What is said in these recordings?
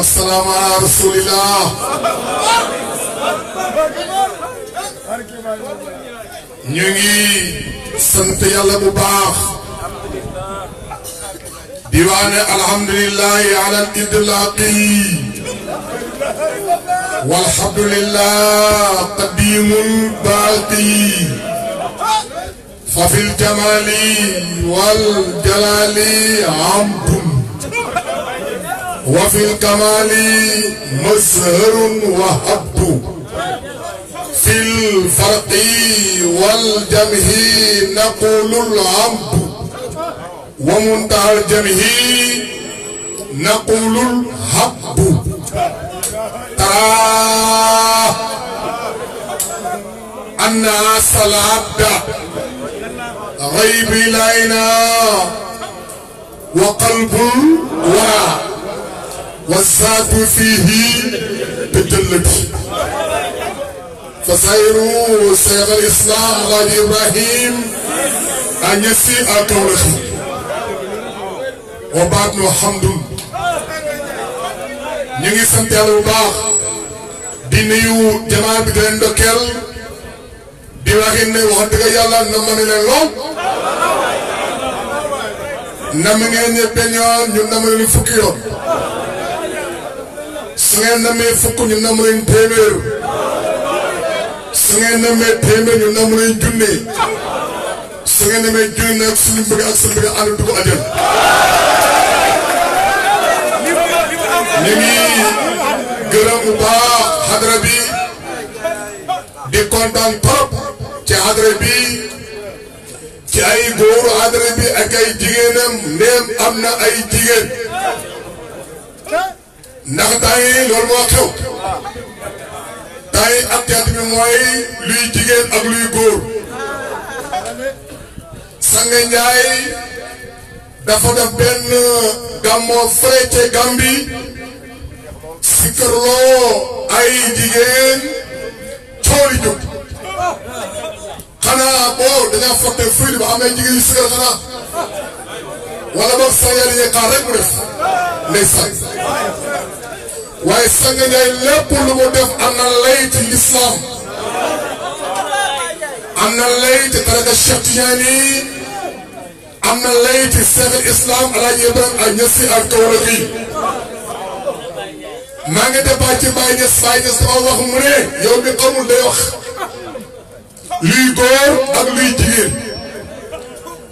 والسلام على رسول الله نيجي سنت يالا بو باخ ديوان الحمد لله على الإطلاق والحمد لله قديم باقي ففي الجمال والجلال عمد وفي الكمال مزهر وحب في الفرق والجمه نقول العمد ومنتهى الجمه نقول الحب ترى أن العبد غيب إلينا وقلب الورى والذات فيه تجلت فسيروا شيخ الإسلام غالي إبراهيم أن يسيء كونه وبعد الحمد نيجي سنت يالله bu baax di nuyu jamaa bi di leen ndokkeel di waxin ne wax dëgg yàlla nam ma ne leen lool nam ngeen ñëpp ñoon ñu nam leen fukki yoon su ngeen namee fukk ñu nam leen téeméer su ngeen namee téeméer ñu nam leen junne su ngeen namee junne nag suñu bëgg ak suñu bëgg ànd dugg ajal ñu ngi gërëm bu baax xadra bi di kontaan trop ci xadra bi ci ay góoru xadra bi ak ay jigéenam ndéem am na ay jigéen ndax tay loolu moo xew tay actualité bi mooy luy jigéen ak luy góor Sange Njaay dafa def benn gàmmoo fële ca Gàmbi sikkarloo ay jigéen cooli jóg xanaa boo dañaa fotte fuy ba am ay jigéen yu sikkar xanaa wala boog sa yàlla yi xaar rek mu def ndeysaan waaye Sange Njaay lépp lu mu def am na lay ci lislaam am na lay ci tariqa Cheikh Tidiane am na lay ci Cheikh al Islam Alaaji Ibrahima ak ñesi ak kawla gi maa ngi débat ci Baye Niass dafa wax mu ne yow mi xamul day wax luy góor ak luy jigéen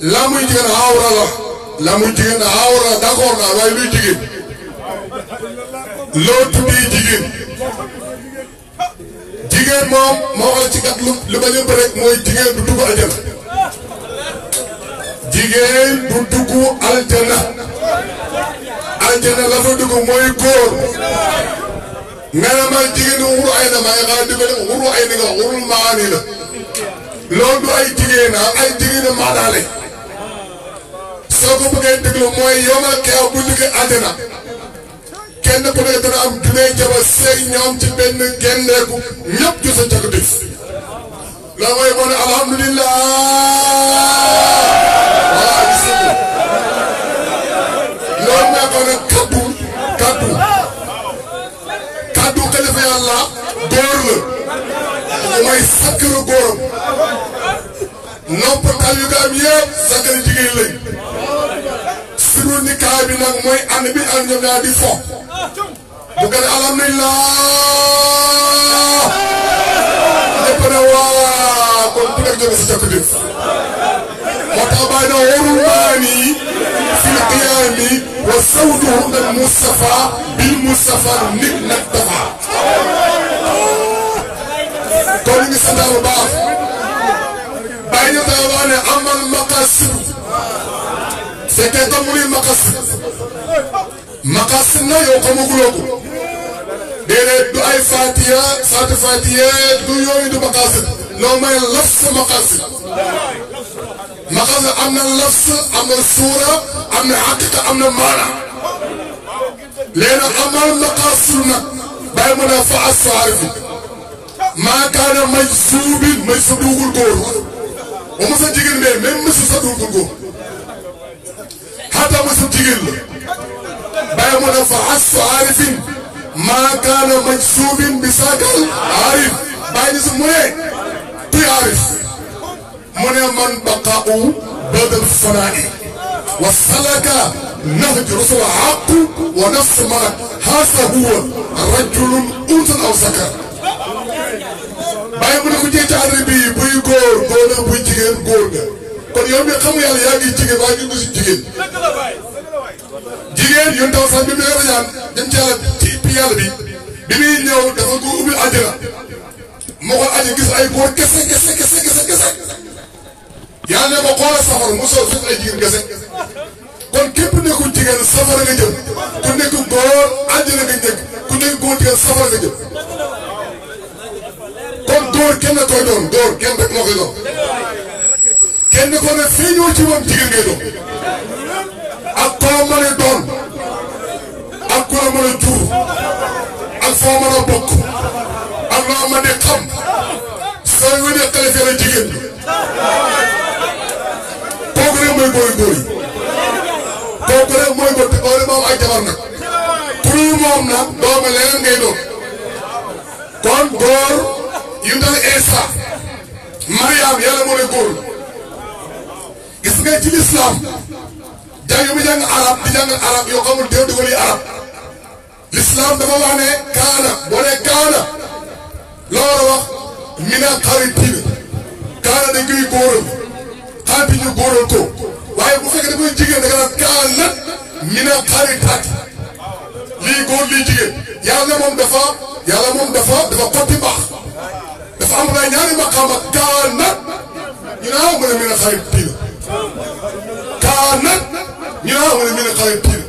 la muy jigéen awra la muy jigéen awra d'accord naa waaye luy jigéen loo tuddee jigéen moom moo wax ci kat lu ma ñëpp rek mooy jigéen du dugg aljana jigéen du dugg aljana la fa dugg mooy góor nga ne ma jigéen wuru ay na maa ngi xaar dugg wuru ay ni nga wurul maani la loolu du ay jigéen ay jigéen maanaale soo ko bëggee déglu mooy yomal keew bu liggéey aljana kenn ku nekk dana am junee jabar seeg ñoom ci benn genneeku ñëpp ju sa càkk def la mooy moo ne alhamdulillah voilà gis nga loolu moo ko ne kaddu xalifa yàlla góor la mooy sakkaru góoram noppal yu nga am yëpp sakkari jigéen lañ suru nikaay bi nag mooy ànd bi ak ñoom ñaar di fo bu gën a alhamdulillah ñëpp ne waa kon bu nekk jóge si jàkk def moo tax bàyyi na warul maani fil qiyaami wa sawduhu al Mustafa bil Mustafa nit nag dafa kon ñu ngi sant bu baax bàyyi ñu tax wax ne amal maqasid fekkee tam mu ni maqasid na yow xamaguloo ko déedéet du ay fatiya saatu fatiya du yooyu du maqasid loo may lafs maqasid am na lafs am na suura am na haqiqa am na maana léegi amal maqasid nag bàyyi mu ne fa as-saarifi maa kaana majzuubin may sa duugul góor ba ma sa jigéen de même monsieur sa duugul góor xataa ma sa jigéen la bàyyi mu ne fa as-saarifin ما كان مجسوب بساق عارف باين سمونه تعرف من بقاء بدل الفناء والسلك نهج رسول عقل ونفس ملك هذا هو رجل أنثى أو سكر باين من كجيت عربي بوي غور بوي جيجين غور kon yow mi xam yàlla yaa ngi jigéen waaye ñu ngi si jigéen jigéen yoon taw sax bi mu yor ñaan dem ci yàlla ci yàlla bi muy ñëw dafa ko ubbi àjjana moo ko aji gis ay góor kese yàlla ne ko xoolal safara mu soog fekk ay jigéen kese kon képp nekku jigéen safara nga jëm ku nekk góor àjjana nga nekk ku nekk góor jigéen safara nga jëm kon góor kenn koy doon góor kenn rek moo koy doon kenn ko ne feeñoo ci moom jigéen ngay doon ak koo mën a doon ak ku la mën a jur ak foo mën a bokk ak loo mën a xam soo wénee xale fee la jigéen kooku rek mooy góor yi kooku rek mooy góor te kooku rek moom ay jabar nag pour moom nag doome leneen ngay doon kon góor yu dal Isa Mariam yàlla moo ne góor gis nga ci lislaam jàng mi jàng arab di jàng arab yoo xamul déw di wali arab lislaam dafa wax ne kaana boo ne kaana la war a wax mina xaritina kaana dañ koy góoral xarit ñu góoral ko waaye bu fekkee da koy jigéen da nga naan kaana mina xaritaat lii góor lii jigéen yàlla moom dafa xotti baax dafa am na ñaari maqaama kaana ñu naan mu ne mina xaritina kaana ñu naan mu ne mina xaritina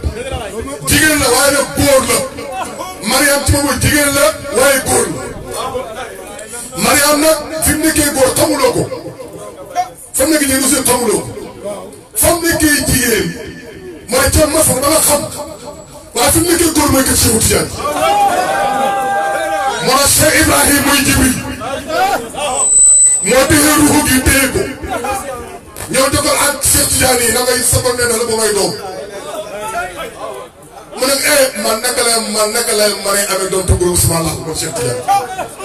jigéen la waaye nag góor la Mariam ci boobu jigéen la waaye góor la Mariam nag fi mu nekkee góor xamuloo ko fa mu nekk nii aussi xamuloo ko fa mu nekkee jigéen mooy ca Masar ba nga xam waaye fi mu nekkee góor mooy kat Cheikh Tidiane moo tax Cheikh Ibrahim mooy Jibril moo téye ruuxu gi téye ko ñëw jokkal ak Cheikh Tidiane yi na ngay sabal nee na la ba may doom mu ne man naka la ma ne amee doom te gërëm sama laaj moom Cheikh Tidiane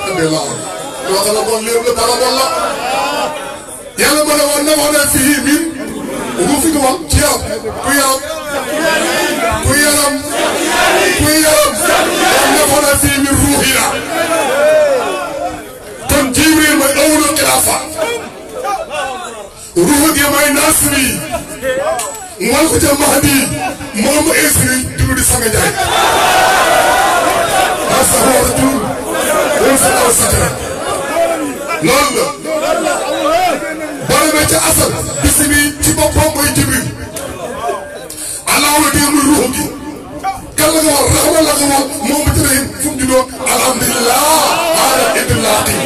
andee laa woon yoo xam ne bon lépp la dara bon la yàlla ma ne woon na wax ne fii min bu fi ko wax ci yaram ku yaram wax ne wax ne fii min ruuxi la kon Jibril mooy awlu xilaafa ruuxu gi mooy Nasri wal ko ca Mahdi moom Isri dugg di Sanga Njaay asaxoratul wal sa aw satara loolu la boo demee ca asal bis bi ci boppam mooy Jibril allahu la dee muy ruuxu gi kan la nga wax raxma la nga wax moom ba tëddee fu mu juddoo alhamdulilah ala idlaaqi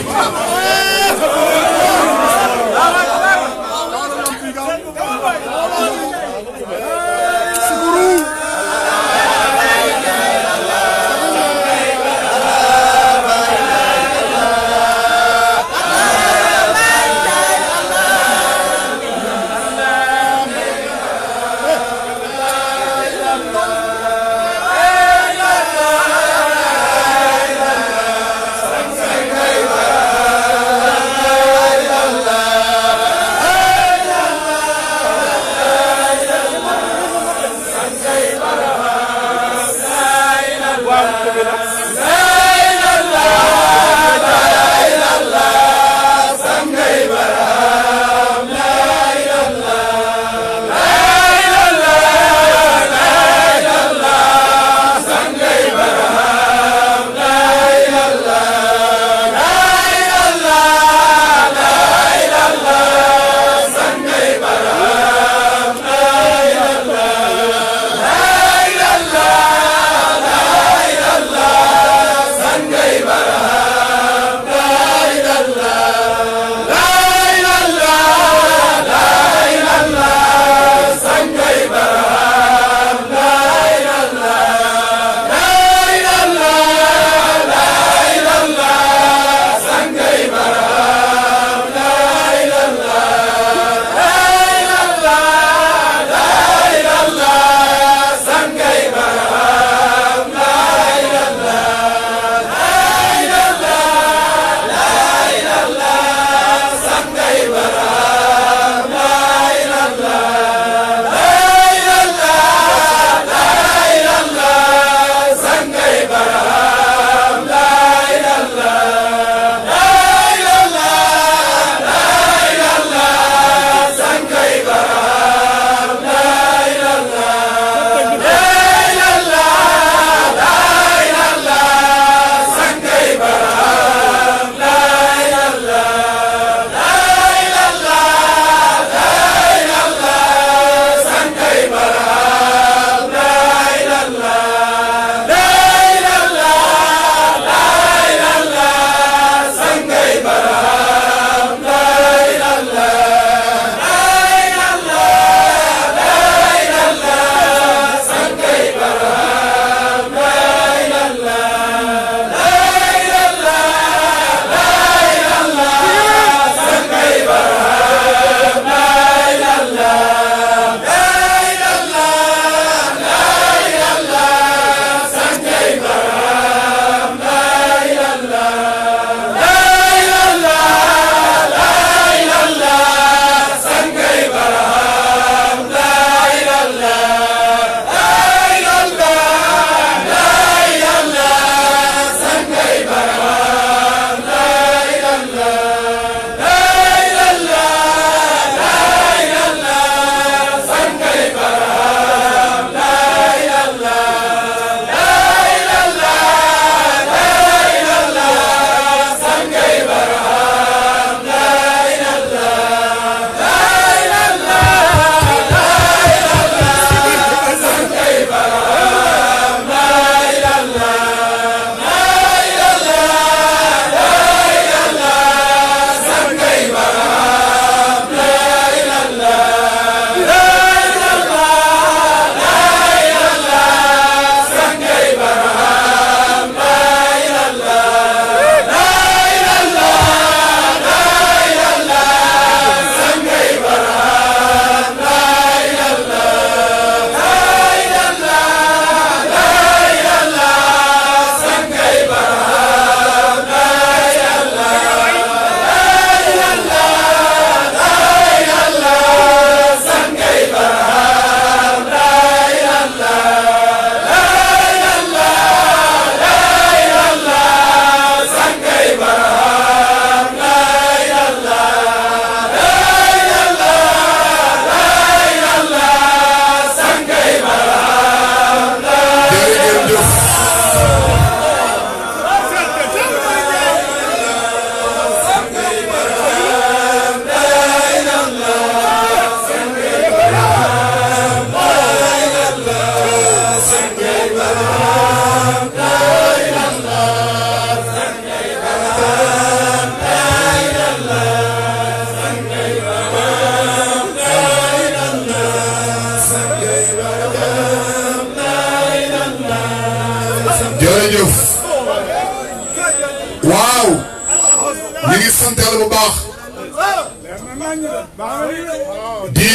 di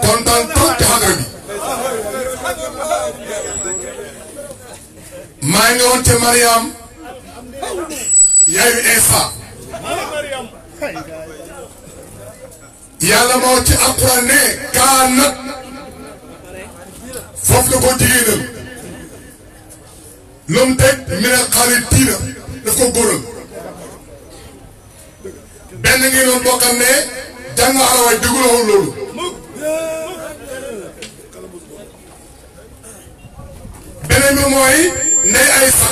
kontaan trop ci xadra bi maa ngi woon te Mariam yaayu Isa yàlla moo ci alquran ne kaanat foofu la ko jigéenal lu mu teg mi ne xarit tiina daf ko góoral benn ngi noonu boo xam ne jàng arawaay dégluwoon loolu beneen bi mooy ndey Aysa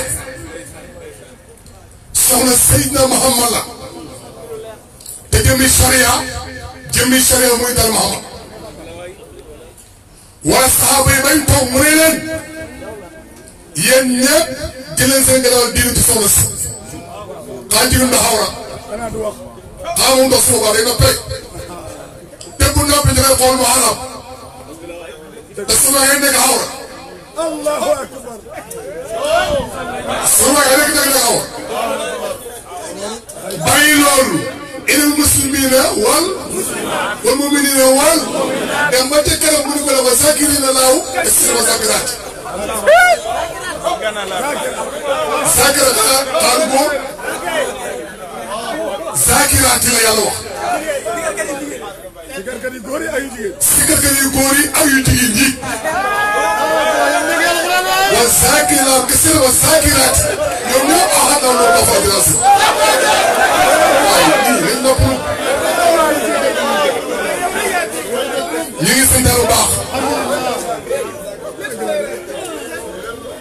soxna Seydina Muhammad la te jëmmi sharia muy dal Muhammad wala saxaaba yi bañ toog mu ne leen yéen ñëpp jëleen seen gannaaw diinu ci soxna si xaa jigéen da xawra xaa moom ndox suma baax day noppee te bu noppi dangay xool mu xaram te suma ngeen nekk xawra Allahu akbar suma ngeen nekk xawra bàyyi loolu ilal muslimina wal muminina wal dem ba ca kanam mu ne ko la ba zakirina laaw te sima zakiraat zakiraat xaaru góor zakiraat la yàlla wax sikarkat yu góor yi ak yu jigéen ñi wa zakiraat kese wa zakiraat ñoom ñoo axatal loo dafa grâce waaye lii lañ nopp ñu ngi sant bu baax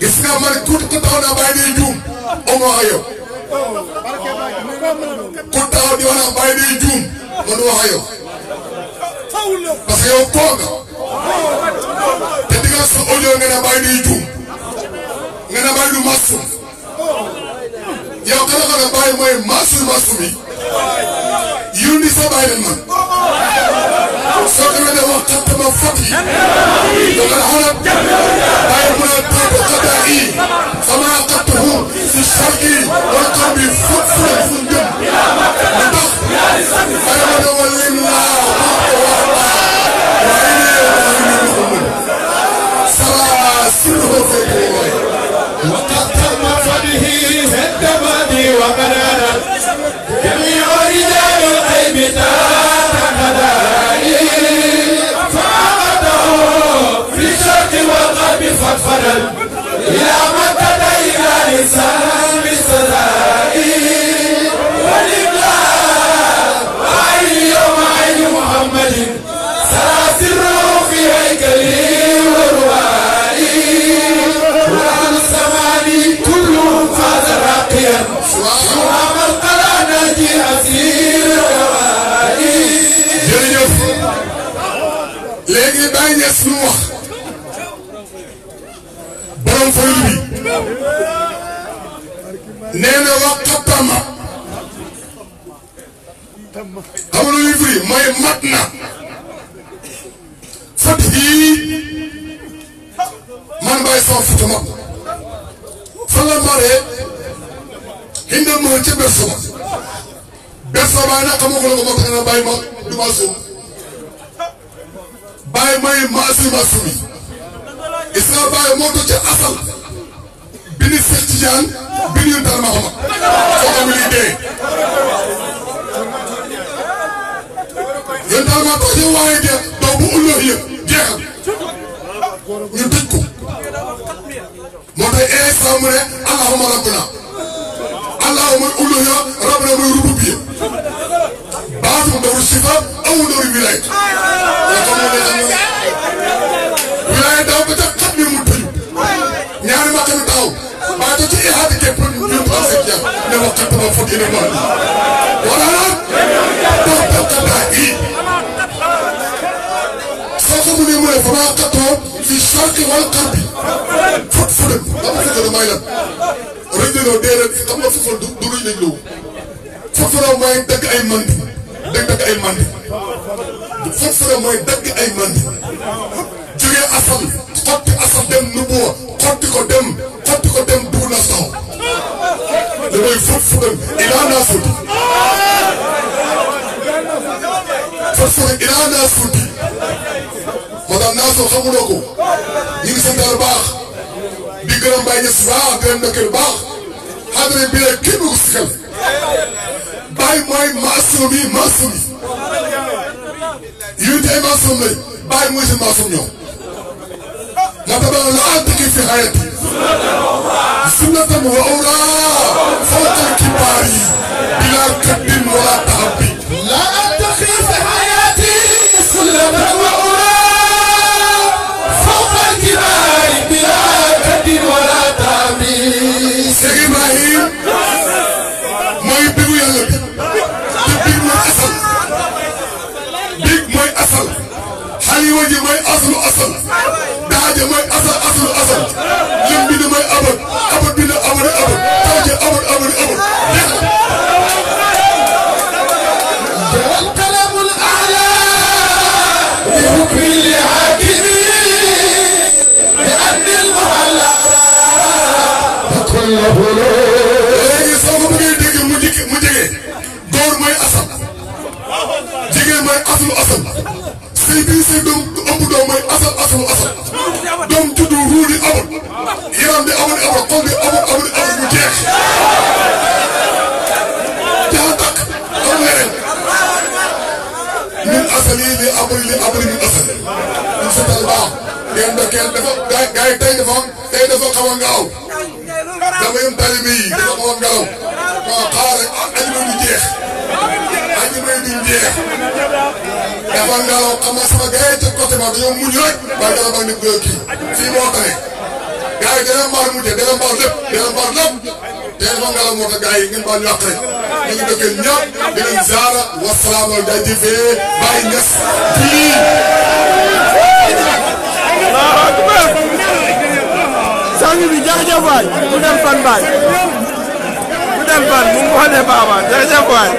gis nga man ku taxaw naa bàyyi day juum au moins ak yow ku taxaw di wax naa bàyyi day juum man wax ak yow parce que yow koo nga te di nga sa audio nga ne bàyyi day juum nga ne bàyyi du masum yow kana kana bàyyi mooy masum yi yundi sa bàyyi leen man soo ko defee wax xattama fot yi donc alhamdulilah bàyyi mu ne taabu xataa yi sama xattahu si sarki wala xam bi fot fu ne fu jëm lu tax bàyyi ma ne wala lim laa waaye ne sala sirru fekk وقتم فده الدمد وقنانا جميع رجال الغيب تهدائي فعقده في الشرق والغرب فضفدا إلى مكة إلى لسان بسدائي ولله وعين يوم عين محمد سراسر في هيكله وروائي كلهم فاز راقيا سوام القلع ناجي أسير روائي جريف léegi bàyyi ñes lu wax borom faydu bi nee na wax xattama xam lu ñuy firi mooy mat na fat yii man bàyyi sama futa mat fan la maree hindal ma ca Bersama nag xamoo ko la ko moo tax na bàyyi ma du ma suum bàyyi may maasum yi is nga bàyyi moo to ca asal bi ni Seex Tijaan bi ni Yonent Yàlla Muhammad soo ko wili dee Yonent Yàlla Muhammad tax waaye dee doo bu ulloo yëpp jeexal ñu tëj ko moo tax Isa mu ne allahumma rabbuna allahumma uluhiyya rabbuna muy rububiyya baatum dawul sifa aw dawul wilayat yoo xam ne wilayat daw ba ca xat mi mu tëju ñaari ma xam taxaw baatu ci ihaati képp ñu ko am seen ne wax kat ma foog yéene moom wala nag dox doxataa yi soo ko mënee mu ne fa maa xatoo fi sharqi wal qarbi fot fodal dama fekk la may lan rëy na loo déedéet xam nga fofal du rëy nañ loo fofal mooy dagg ay mandi fofal mooy dagg ay mandi jógee asal xotti asal dem nubuwa xotti ko dem dugg na sax damay fofal ilaa naa soti tasfur ila nasuti moo tax naasoo xamuloo ko ñu ngi sant Yàlla baax di gërëm Baye Niass baax di leen ndokkeel baax xadra bi rek kenn du ko sikal Baye mooy maasum yi yéen ay maasum lañ Baye mooy seen maasum ñoom moo tax la antiki fi hayati sunnatan wa awraa fawqa kibaari bila kaddin wala tahabbi la antiki fi hayati sunnatan wa awraa fawqa kibaari bila kaddin wala tahabbi Cheikh Ibrahim mooy bigu Yàlla bi te big mooy asal big mooy asal xaliwa ji mooy asal daaje mooy asal lim bi ne mooy abad bi ne abad tawje abad jawal kalamul a'la bi hukmi li hakimi bi anni al muhalla kullahu léegi soo ko bëggee dégg mu jege góor mooy asal jigéen mooy asal sëy bi sëy doom ëmb doom mooy asal doom juddu ruudi abad yaram bi abad xol bi abad mu jeex jaa takk am leneen min asal yi li abadi min asal ñu seetal baax ngeen ndokkeel dafa gars yi tey dafa xaw a ngaaw dama yëm talibe yi dafa xaw a ngaaw waaw xaar añu may du jeex dafa ngelaw xam nga sama gars yi ca côté ba dañoo muñ rek waaye dana mag nit kii fii moo tax gars yi dana mbaar mujjee dana mbaar lépp te dafa ngelaw moo tax gars yi ngeen baal ñu wax rek ñu ngi dëkkee ñëpp di leen ziara wasalaam al jaajëfee Baye Niass bii. sang bi jaajëf waay mu dem fan baay mu dem fan mu wane baaba jaajëf waay